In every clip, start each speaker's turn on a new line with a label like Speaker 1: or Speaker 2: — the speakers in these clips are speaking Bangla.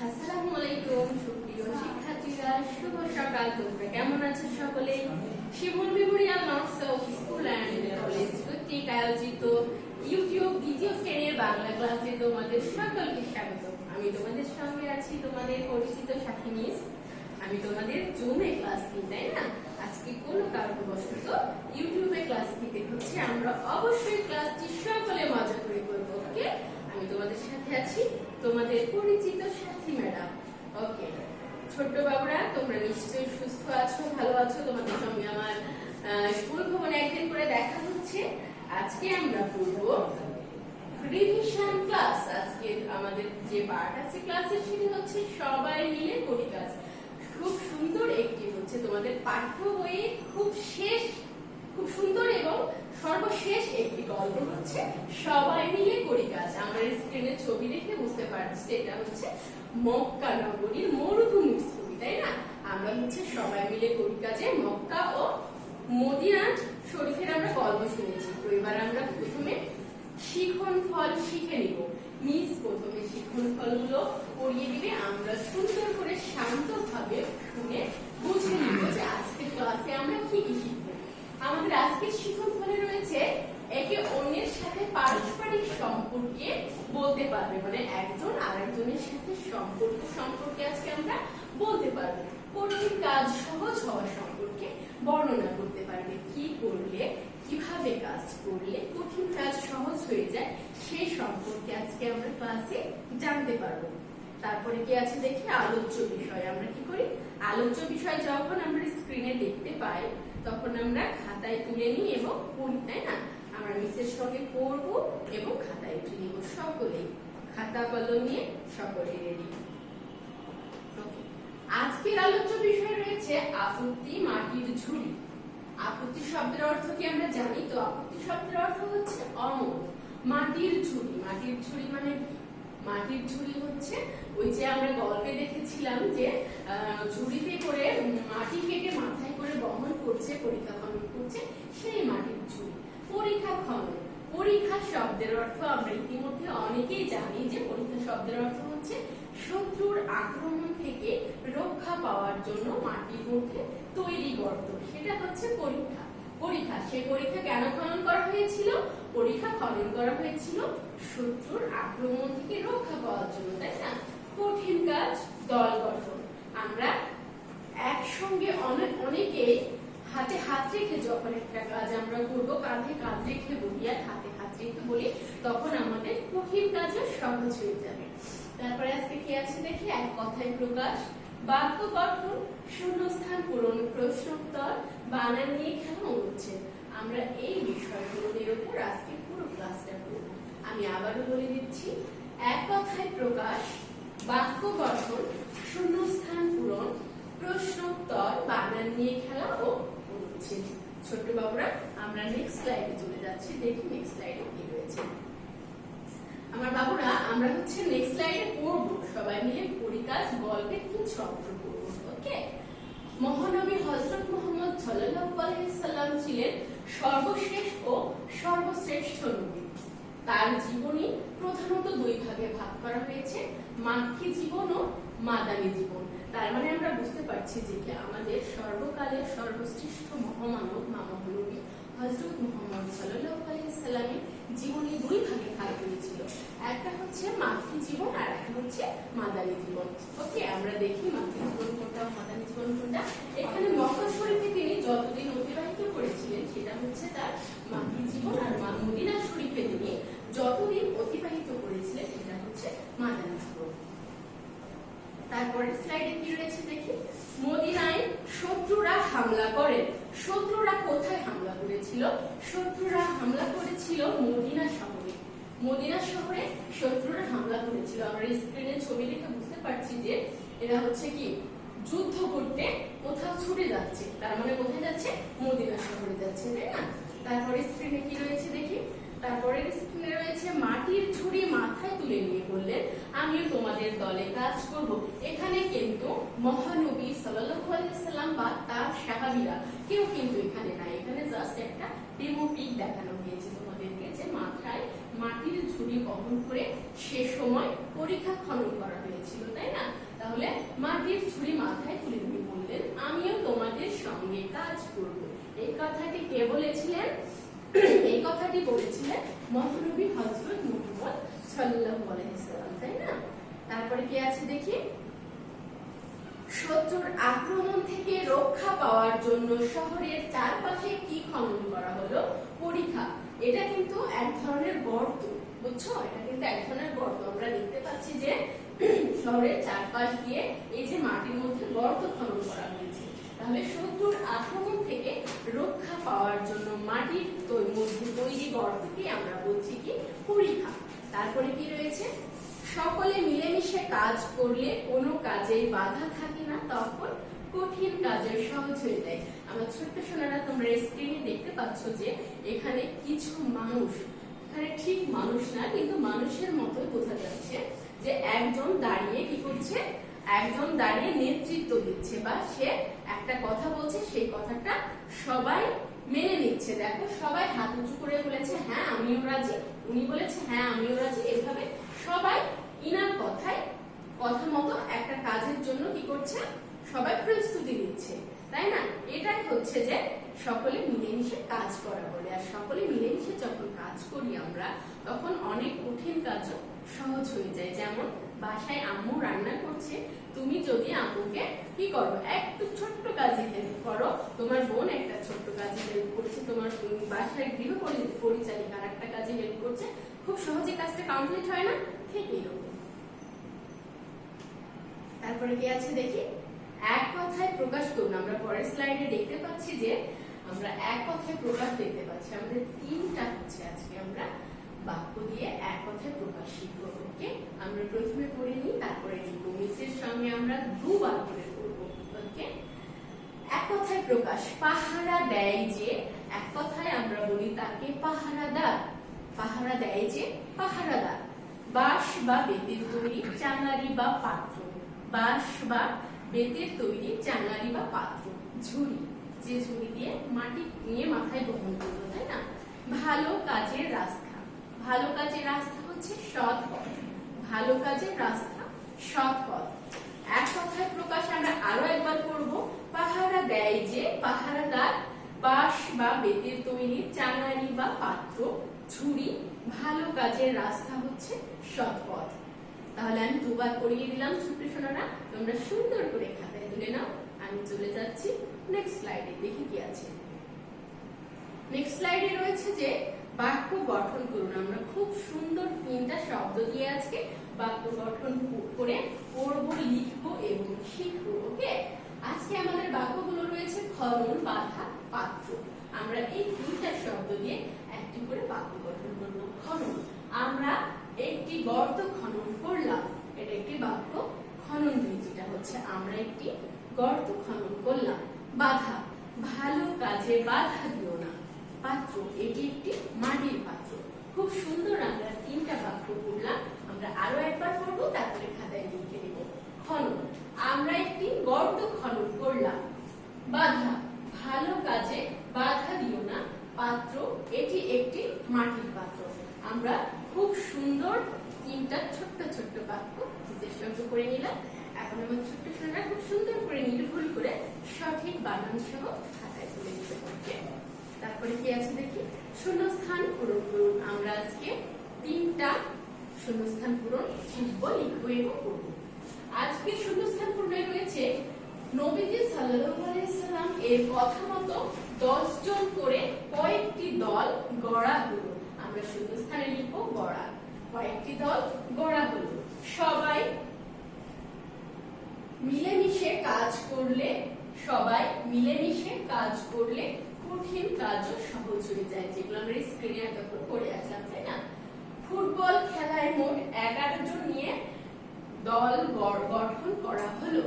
Speaker 1: আসসালামু আলাইকুম সুপ্রিয় শিক্ষার্থীরা, শুভ সকাল। তোমরা কেমন আছো সকলে? Shimul memorial north south school and college কর্তৃক আয়োজিত ইউটিউব দ্বিতীয় শ্রেণীর বাংলা ক্লাসে তোমাদের সকলকে স্বাগত। আমি তোমাদের সঙ্গে আছি তোমাদের পরিচিত সাথী মিস। আমি তোমাদের জুমে ক্লাস নিই, তাই না? আজকে কোনো কারণবশত ইউটিউবে ক্লাস নিতে হচ্ছে। আমরা অবশ্যই ক্লাসটি সকলে মজা করে করবো। ওকে, আমি তোমাদের সাথে আছি, তোমাদের পরিচিত সাথী ম্যাডাম। ওকে ছোট্ট বাবুরা, তোমরা নিশ্চয়ই সুস্থ আছো, ভালো আছো। তোমাদের সঙ্গে আমার স্কুল ভবনে একদিন করে দেখা হচ্ছে। আজকে আমরা পড়ব রিভিশন ক্লাস। আজকে আমাদের যে পার্ট আছে ক্লাসের সেটি হচ্ছে সবাই মিলে করি কাজ। খুব সুন্দর একটি হচ্ছে তোমাদের পাঠ্য বইয়ে খুব সুন্দর এবং সর্বশেষ একটি গল্প হচ্ছে সবাই মিলে করি কাজ। আমরা স্ক্রিনে ছবি দেখে বুঝতে পারছি এটা হচ্ছে মক্কা নগরীর মরুভূমির ছবি, তাই না? আমরা হচ্ছে সবাই মিলে করি কাজে মক্কা ও মদিনা শরীফের আমরা গল্প শুনেছি। তো এবার আমরা প্রথমে শিখন ফল শিখে নিব। মিস প্রথমে শিখন ফলগুলো পড়িয়ে দিবে, আমরা সুন্দর করে শান্তভাবে শুনে বুঝে নিব যে আজকের ক্লাসে আমরা কি কি শিখব। আমাদের আজকের শিখন ফলে রয়েছে একে অন্যের সাথে পারস্পরিক সম্পর্কে বলতে পারবে, মানে একজন আরেকজনের সাথে সম্পর্কে আজকে আমরা বলতে পারবো। কঠিন কাজ সহজ হওয়া সম্পর্কে বর্ণনা করতে পারবে। কি করলে, কিভাবে কাজ করলে কঠিন কাজ সহজ হয়ে যায় সেই সম্পর্কে আজকে আমরা ক্লাসে জানতে পারবো। তারপরে কি আছে দেখি, আলোচ্য বিষয়। আমরা কি করি, আলোচ্য বিষয় যখন আমরা স্ক্রিনে দেখতে পাই তখন আমরা খাতায় তুলে নিই এবং পড়ি, তাই না? আমরা মিসের সঙ্গে পড়বো এবং খাতায় তুলে নিব। সকলেই খাতা কলম নিয়ে সকলে রেডি। আজকের আলোচ্য বিষয় রয়েছে আপত্তি মাটির ঝুড়ি। আপত্তি শব্দের অর্থ কি আমরা জানি তো? আপত্তি শব্দের অর্থ হচ্ছে অমত। মাটির ঝুড়ি, মাটির ঝুড়ি মানে মাটির ঝুড়ি হচ্ছে ওই যে আমরা গল্পে দেখেছিলাম যে ঝুড়িতে করে মাটি কেটে মাথায় করে বহন করছে, পরীক্ষা খনন করছে, সেই মাটির ঝুড়ি। পরীক্ষা খনন, পরীক্ষা শব্দের অর্থ আমরা ইতিমধ্যে অনেকেই জানি যে পরীক্ষা শব্দের অর্থ হচ্ছে শত্রুর আক্রমণ থেকে রক্ষা পাওয়ার জন্য মাটির মধ্যে তৈরি গর্ত, সেটা হচ্ছে পরীক্ষা। পরীক্ষা, সেই পরীক্ষা কেন খনন করা হয়েছিল? পরীক্ষা খনন করা হয়েছিল শত্রুর আক্রমণ থেকে রক্ষা পাওয়ার জন্য, তাই না? কঠিন কাজ দল গঠন। আমরা একসঙ্গে অনেকে হাতে হাত রেখে যখন একটা কাজ আমরা করবো, কাঁধে কাঁধ রেখে বলি আর হাতে হাত রেখে বলি, তখন আমাদের কঠিন কাজও সহজ হয়ে যাবে। তারপরে আজকে কি আছে দেখি, এক কথায় প্রকাশ, বাক্য গঠন, শূন্যস্থান পূরণ, প্রশ্নোত্তর, বানান নিয়ে খেলা, অনুচ্ছেদ। আমরা এই বিষয়গুলোর উপর আজকে পুরো ক্লাসটা করব। আমি আবারও বলে দিচ্ছি, এক কথায় প্রকাশ, বাক্য গঠন, শূন্যস্থান পূরণ, প্রশ্নোত্তর, বানান নিয়ে খেলা ও অনুচ্ছেদ। ছোট্ট বাবুরা, আমরা নেক্সট স্লাইডে চলে যাচ্ছি। দেখি নেক্সট স্লাইডে কি রয়েছে। আমার বাবুরা, আমরা হচ্ছে নেক্সট স্লাইডে পড়বো সবাই মিলে করি কাজ গল্পের কিছু অংশ পড়বো। ওকে, মহানবী হযরত মুহাম্মদ সাল্লাল্লাহু আলাইহি সাল্লাম ছিলেন সর্বশেষ ও সর্বশ্রেষ্ঠ নবী। তার জীবনী প্রধানত দুই ভাগে ভাগ করা হয়েছে, মাক্কি জীবন ও মাদানী জীবন। তার মানে আমরা বুঝতে পারছি যে আমাদের সর্বকালের সর্বশ্রেষ্ঠ মহামানব মহানবী হযরত মুহাম্মদ সাল্লাল্লাহু আলাইহি সাল্লামের জীবনী দুই ভাগে ভাগ হয়েছিল। একটা হচ্ছে মাক্কি জীবন আর একটা হচ্ছে মাদানী জীবন। ওকে, আমরা দেখি মাক্কি জীবন কোনটা, মাদানী জীবন কোনটা। এখানে মক্কা শরীফে তিনি যতদিন অতিবাহিত করেছিলেন সেটা হচ্ছে তার মাক্কি জীবন, আর মদিনা শরীফে তিনি যতদিন অতিবাহিত করেছিলেন সেটা হচ্ছে মাদানী জীবন। তারপরের স্লাইডে কি রয়েছে দেখি, মদিনায় শত্রুরা হামলা করে। শত্রুরা কোথায় হামলা করেছিল? শত্রুরা হামলা করেছিল মদিনা শহরে। মদিনা শহরে শত্রুরা হামলা করেছিল। আমরা স্ক্রিনে ছবি দেখে বুঝতে পারছি যে এরা হচ্ছে কি যুদ্ধ করতে কোথাও ছুটে যাচ্ছে, তার মানে কোথায় যাচ্ছে? মদিনা শহরে যাচ্ছে, তাই না? তারপরে স্ক্রিনে কি রয়েছে দেখি, তারপরে স্ক্রিনে রয়েছে মাটির ঝুড়ি মাথায় তুলে নিয়ে বললেন, আমিও তোমাদের দলে কাজ করব। এখানে কিন্তু মহানবী সাল্লাল্লাহু আলাইহি সাল্লাম বা তার সাহাবীরা কেউ কিন্তু এখানে নাই। এখানে জাস্ট একটা ডেমো পিক দেখানো হয়েছে তোমাদেরকে যে মাথায় মাটির ঝুড়ি বহন করে সে সময় পরীক্ষা খনন করা হয়েছিল, তাই না? তাহলে মাটির ছুরি মাথায় তুলে দিয়ে বললেন, আমিও তোমাদের সঙ্গে কাজ করব। এই কথাটি কে বলেছিলেন? এই কথাটি বলেছিলেন মহানবী হযরত মুহাম্মদ সাল্লাল্লাহু আলাইহি ওয়াসাল্লাম, তাই না? তারপরে কি আছে দেখি, শত্রুর আক্রমণ থেকে রক্ষা পাওয়ার জন্য শহরের চারপাশে কি খনন করা হলো? পরিখা। এটা কিন্তু এক ধরনের গর্ত, বুঝছো? এটা কিন্তু এক ধরনের গর্ত। আমরা দেখতে পাচ্ছি যে শহরের চারপাশ দিয়ে এই যে মাটির মধ্যে গর্ত খনন করা হয়েছে। তাহলে শত্রুর আক্রমণ থেকে রক্ষা পাওয়ার জন্য মাটির মধ্যে তৈরি গর্তকে আমরা বলছি কি? পরিখা। তারপরে কি রয়েছে, সকলে মিলেমিশে কাজ করলে কোনো কাজে বাধা থাকে না, তখন কঠিন কাজের সহজ হয়ে যায়। আমার ছোট্ট সোনারা, তোমরা স্ক্রিনে দেখতে পাচ্ছ যে এখানে কিছু মানুষ, এখানে ঠিক মানুষ না কিন্তু মানুষের মতোই বোঝা যাচ্ছে যে একজন দাঁড়িয়ে কি করছে, একজন দাঁড়িয়ে নেতৃত্ব দিচ্ছে বা সে একটা কথা বলছে, সেই কথাটা সবাই মেনে নিচ্ছে। দেখো সবাই হাত উঁচু করে বলেছে হ্যাঁ আমিও রাজি, উনি বলেছে হ্যাঁ আমিও রাজি, এভাবে সবাই ইনার কথা মতো একটা কাজের জন্য কি করছে, সবাই প্রস্তুতি নিচ্ছে, তাই না? এটাই হচ্ছে যে সকলে মিলেমিশে কাজ করা বলে। আর সকলে মিলেমিশে যখন কাজ করি আমরা, তখন অনেক কঠিন কাজও সহজ হয়ে যায়। যেমন বাসায় আম্মু রান্না করছে, তুমি যদি আম্মুকে কি করো, একটু ছোট্ট কাজে হেল্প করো, তোমার বোন একটা ছোট্ট কাজে হেল্প করছে, তোমার বাসায় গৃহ পরিচারিকা আর একটা কাজে হেল্প করছে, খুব সহজে কাজটা কমপ্লিট হয় না? ঠিক এরকম। তারপরে কি আছে দেখি, এক কথায় প্রকাশ করুন। আমরা পরের স্লাইডে দেখতে পাচ্ছি যে আমরা এক কথায় প্রকাশ দেখতে পাচ্ছি। আমাদের তিনটা হচ্ছে আজকে আমরা বাক্য দিয়ে এক কথায় প্রকাশ শিখবো। ওকে, আমরা প্রথমে পড়ে নিই, তারপরে লিখবো। মিসের সঙ্গে আমরা দুবার করে পড়বো। ওকে, এক কথায় প্রকাশ। পাহারা দেয় যে, এক কথায় আমরা বলি তাকে পাহারাদার। পাহারা দেয় যে পাহারাদার। বাঁশ বা বেতের তৈরি চাঙারি বা পাত্র। বাঁশ বা বেতের তৈরি চাঙারি বা পাত্র। ঝুড়ি, যে ঝুড়ি দিয়ে মাটি নিয়ে মাথায় বহন করবো, তাই না? ভালো কাজের রাস্তা। ভালো কাজের রাস্তা হচ্ছে সৎ পথ। ভালো কাজের রাস্তা সৎ পথ। এক কথায় প্রকাশ আমরা আরো একবার করব। পাহারা দেয় যে পাহারাদার। বাঁশ বা বেতের তৈরি চাঙারি বা পাত্র। ঝুড়ি। ভালো কাজের রাস্তা হচ্ছে সৎ পথ। তাহলে আমি দুবার পড়িয়ে দিলাম ছোট্ট সোনারা, তোমরা সুন্দর করে খাতায় তুলে নাও। আমি চলে যাচ্ছি নেক্সট স্লাইডে, দেখি কি আছে। নেক্সট স্লাইডে রয়েছে যে বাক্য গঠন করুন। আমরা খুব সুন্দর তিনটা শব্দ দিয়ে আজকে বাক্য গঠন করে পড়বো, লিখবো এবং শিখবো। ওকে, আজকে আমাদের বাক্যগুলো রয়েছে খনন, বাধা, পাত্র। আমরা এই তিনটা শব্দ দিয়ে একটি করে বাক্য গঠন করবো। খনন, আমরা একটি গর্ত খনন করলাম, এটা একটি বাক্য খনন। যেটা হচ্ছে আমরা একটি গর্ত খনন করলাম। বাধা, ভালো কাজে বাধা দিও না। পাত্র, এটি একটি মাটির পাত্র। খুব সুন্দর আমরা তিনটা বাক্য পড়লাম। আমরা আরো একবার পড়বো, তারপরে খাতায় লিখে নেব। খনন, আমরা একটি গর্ত খনন করলাম। বাধা, ভালো কাজে বাধা দিও না। পাত্র, এটি একটি মাটির পাত্র। আমরা খুব সুন্দর তিনটা ছোট্ট ছোট্ট বাক্য নিজের সঙ্গে করে নিলাম। এখন আমার ছোট্ট সোনারা খুব সুন্দর করে নির্ভুল করে সঠিক বানান সহ খাতায় তুলে দিতে পারবে। তারপরে কি আছে দেখি, শূন্যস্থান পূরণ করুন। আমরা আজকে তিনটা শূন্যস্থান পূরণ শিখবো, লিখবো এবং পড়বো। আজকে শূন্যস্থান পূরণে রয়েছে নবীজি সাল্লাল্লাহু আলাইহি সাল্লাম এর কথা মতো 10 জন করে কয়েকটি দল গড়া হলো। আমরা শূন্যস্থানে লিখবো গড়া। কয়েকটি দল গড়া হলো। সবাই মিলেমিশে কাজ করলে, সবাই মিলেমিশে কাজ করলে কঠিন কাজও সহজ হয়ে যায়, যেগুলো আমরা স্ক্রিনে এতক্ষণ পড়ে আসলাম, তাই না? ফুটবল খেলায় মোট 11 জন নিয়ে দল গঠন করা হলো।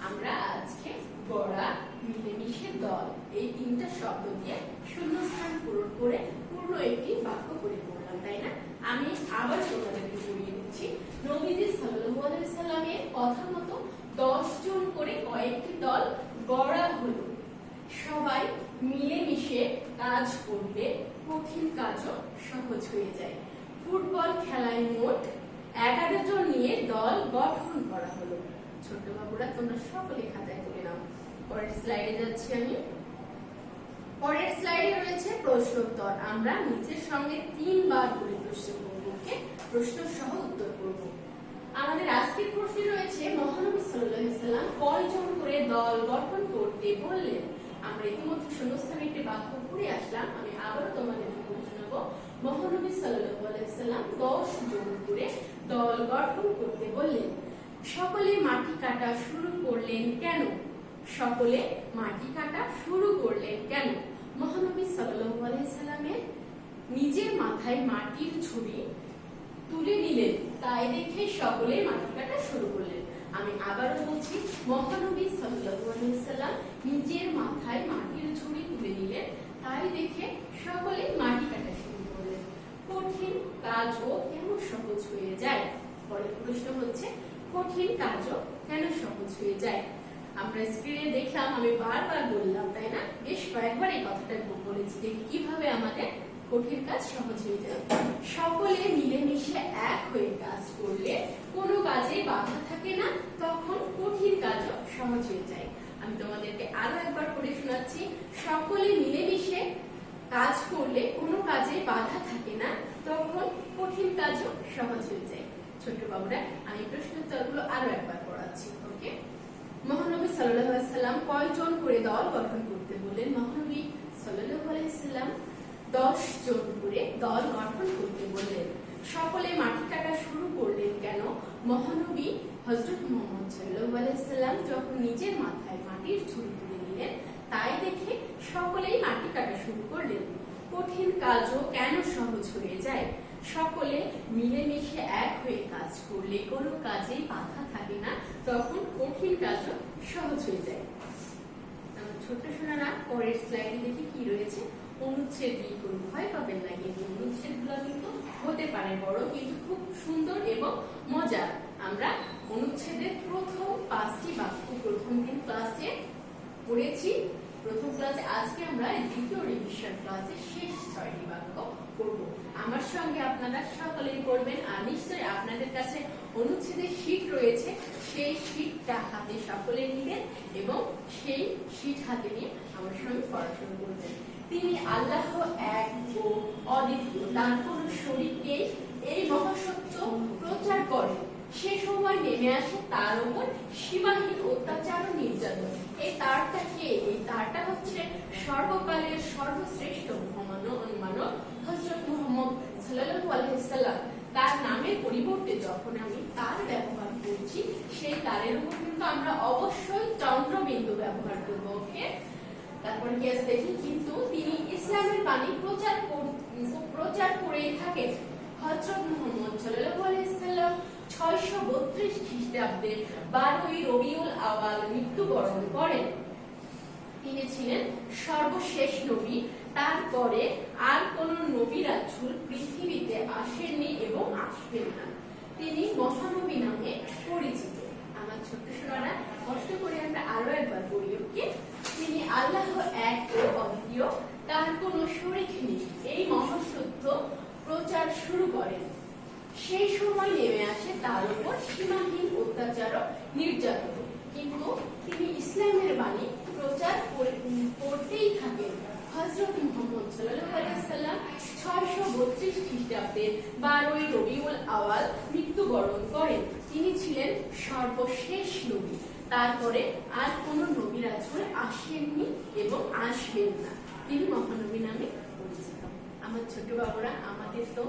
Speaker 1: আমরা আজকে গড়া, মিলেমিশে, দল এই তিনটা শব্দ দিয়ে শূন্যস্থান পূরণ করে পূর্ণ একটি বাক্য করে পড়লাম, তাই না? আমি আবার তোমাদেরকে পড়িয়ে দিচ্ছি। নবীজি সাল্লাল্লাহু আলাইহি সাল্লামের কথা মতো 10 জন করে কয়েকটি দল গড়া হলো। সবাই মিলেমিশে কাজ করলে কঠিন কাজও সহজ হয়ে যায়। ফুটবল খেলায় মোট 11 জন নিয়ে দল গঠন করা হলো। ছোট বাবুরা তোমরা সকলে খাতায় তুলে নাও। পরের স্লাইডে যাচ্ছি আমি। পরের স্লাইডে রয়েছে প্রশ্নোত্তর। আমরা নিচের সঙ্গে 3 বার করে প্রশ্ন করব, প্রশ্ন সহ উত্তর করব। আমাদের আজকের প্রশ্ন রয়েছে মহানবী সাল্লাল্লাহু আলাইহি সাল্লাম কয়জন করে দল গঠন করতে বললেন? আমরা ইতিমধ্যে শূন্যস্থানে একটি বাক্য পড়ে আসলাম, আমি আবারও তোমাদেরকে বলে শোনাবো। মহানবী সাল্লাল্লাহু আলাইহি সাল্লাম 10 জন করে দল গঠন করতে বললেন। সকলে মাটি কাটা শুরু করলেন কেন? সকলে মাটি কাটা শুরু করলেন কেন? মহানবী সাল্লাল্লাহু আলাইহি সাল্লামের নিজের মাথায় মাটির ঝুড়ি তুলে নিলেন, তাই দেখে সকলে মাটি কাটা শুরু করলেন। আমি আবারও বলছি, মহানবী সাল্লাল্লাহু আলাইহি সাল্লাম নিজের মাথায় মাটির ঝুড়ি তুলে নিলেন, তাই দেখে সকলে মাটি কাটা শুরু করলেন। কঠিন কাজও কেন সহজ হয়ে যায়? পরের প্রশ্ন হচ্ছে, কঠিন কাজও কেন সহজ হয়ে যায়? আমরা স্ক্রিনে দেখলাম, আমি বারবার বললাম, তাই না? বেশ কয়েকবার এই কথাটা বলেছি যে কিভাবে আমাদের কঠিন কাজ সহজ হয়ে যায়। সকলে মিলেমিশে এক হয়ে কাজ করলে কোনো কাজে বাধা থাকে না, তখন কঠিন কাজও সহজ হয়ে যায়। আমি তোমাদেরকে আরো একবার পড়ে শোনাচ্ছি। সকলে মিলেমিশে কাজ করলে কোনো কাজে বাধা থাকে না, তখন কঠিন কাজও সহজ হয়ে যায়। ছোট বাবুরা, আমি প্রশ্নোত্তরগুলো আরো একবার পড়াচ্ছি। ওকে। মহানবী সাল্লাল্লাহু আলাইহি সাল্লাম কয়জন করে দল গঠন করতে বললেন? মহানবী সাল্লাল্লাহু আলাইহি সাল্লাম 10 জন করে দল গঠন করতে বললেন। সকলে মাটি কাটা শুরু করলেন কেন? মহানবী হযরত মুহাম্মদ সাল্লাল্লাহু আলাইহি সাল্লাম যখন নিজের মাথায় মাটির ঝুড়ি তুলে নিলেন, তাই দেখে সকলেই মাটি কাটা শুরু করলেন। কঠিন কাজও কেন সহজ হয়ে যায়? সকলে মিলেমিশে এক হয়ে কাজ করলে কোনো কাজে বাধা থাকে না, তখন কঠিন কাজও সহজ হয়ে যায়। ছোট্ট সোনারা, পরের স্লাইডে দেখি কি রয়েছে। অনুচ্ছেদ লিখুন। ভয় পাবেন না, কিন্তু অনুচ্ছেদগুলো কিন্তু হতে পারে বড়, কিন্তু খুব সুন্দর এবং মজার। আমরা অনুচ্ছেদের প্রথম 5টি বাক্য প্রথম দিন ক্লাসে পড়েছি, প্রথম ক্লাসে। আজকে আমরা দ্বিতীয় রিভিশন ক্লাসে শেষ 6টি বাক্য পড়ব। আমার সঙ্গে আপনারা সকলেই পড়বেন, আর নিশ্চয়ই আপনাদের কাছে অনুচ্ছেদের শীট রয়েছে, সেই শীটটা হাতে সকলে নেবেন এবং সেই শীট হাতে নিয়ে আমার সঙ্গে পড়াশোনা করবেন। তিনি আল্লাহ এক ও অদ্বিতীয়, তার কোন শরীক নেই, এই মহাসত্য প্রচার করেন। সে সময় নেমে আসে তার উপর সীমাহীন অত্যাচার ও নির্যাতন। এই তারটা কে? এই তারটা হচ্ছে সর্বকালের সর্বশ্রেষ্ঠ মানব হযরত মুহাম্মদ সাল্লাল্লাহু আলাইহি সাল্লাম। তার নামের পরিবর্তে যখন আমি তার ব্যবহার করছি, সেই তারের উপর কিন্তু আমরা অবশ্যই চন্দ্রবিন্দু ব্যবহার করব। ওকে। তারপরে কি আছে দেখি। কিন্তু তিনি ইসলামের বাণী প্রচার করেই থাকেন। হযরত মুহাম্মদ সাল্লাল্লাহু আলাইহি সাল্লাম 632 খ্রিস্টাব্দের 12ই রবিউল আওয়াল মৃত্যুবরণ করেন। তিনি ছিলেন সর্বশেষ নবী। তারপরে আর কোন নবী রাসূল পৃথিবীতে আসেননি এবং আসবেন না। তিনি মহানবী নামে পরিচিত। আমার ছোট্ট সোনারা, কষ্ট করে আমরা আরো একবার পড়ি। ওকে। তিনি আল্লাহ এক ও অদ্বিতীয়, তার কোন শরীক নেই, এই মহাসত্য প্রচার শুরু করেন। সেই সময় নেমে আসে তার উপর সীমাহীন অত্যাচার ও নির্যাতন। কিন্তু তিনি ইসলামের বাণী প্রচার করতেই থাকেন। হযরত মুহাম্মদ সাল্লাল্লাহু আলাইহি সাল্লাম 632 খ্রিস্টাব্দের 12ই রবিউল আওয়াল মৃত্যুবরণ করেন। তিনি ছিলেন সর্বশেষ নবী। তারপরে আর কোন নবী রাসূল আসেননি এবং আসবেন না। তিনি মহানবী নামে পরিচিত। আমার ছোট বাবুরা, আমাদের তো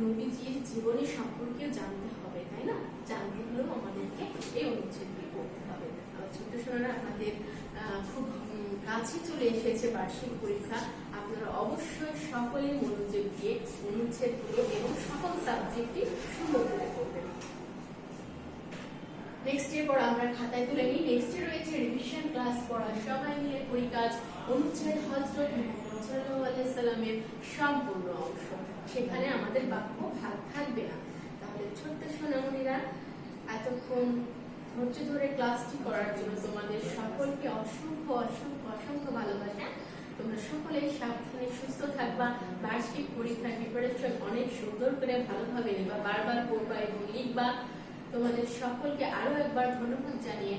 Speaker 1: নবীজির জীবনী সম্পর্কে জানতে হবে, তাই না? জানতে হলেও আমাদেরকে এই অনুচ্ছেদটি পড়তে হবে। আমার ছোট্ট সোনারা, আপনাদের খুব কাছে চলে এসেছে বার্ষিক পরীক্ষা। আপনারা অবশ্যই সকলে মনোযোগ দিয়ে অনুচ্ছেদগুলো এবং সকল সাবজেক্টই সুন্দর করে করবেন। নেক্সট এর পর আমরা খাতায় তুলে নিই। নেক্সট এ রয়েছে রিভিশন ক্লাস পড়া, সবাই মিলে করি কাজ। অনুচ্ছেদ হযরত মুহাম্মদ সাল্লাল্লাহু আলাইহি সাল্লামের সম্পূর্ণ অংশ। সেখানে আমাদের বাক্য ভাগ থাকবে না। তাহলে ছোট্ট সোনামণিরা, এতক্ষণ ধৈর্য ধরে ক্লাসটি করার জন্য তোমাদের সকলকে অসংখ্য অসংখ্য অসংখ্য ভালোবাসা। তোমরা সকলে সাবধানে সুস্থ থাকবা। বার্ষিক পরীক্ষার প্রিপারেশন অনেক সুন্দর করে ভালোভাবে নেবা, বারবার পড়বা এবং লিখবা। তোমাদের সকলকে আরো একবার ধন্যবাদ জানিয়ে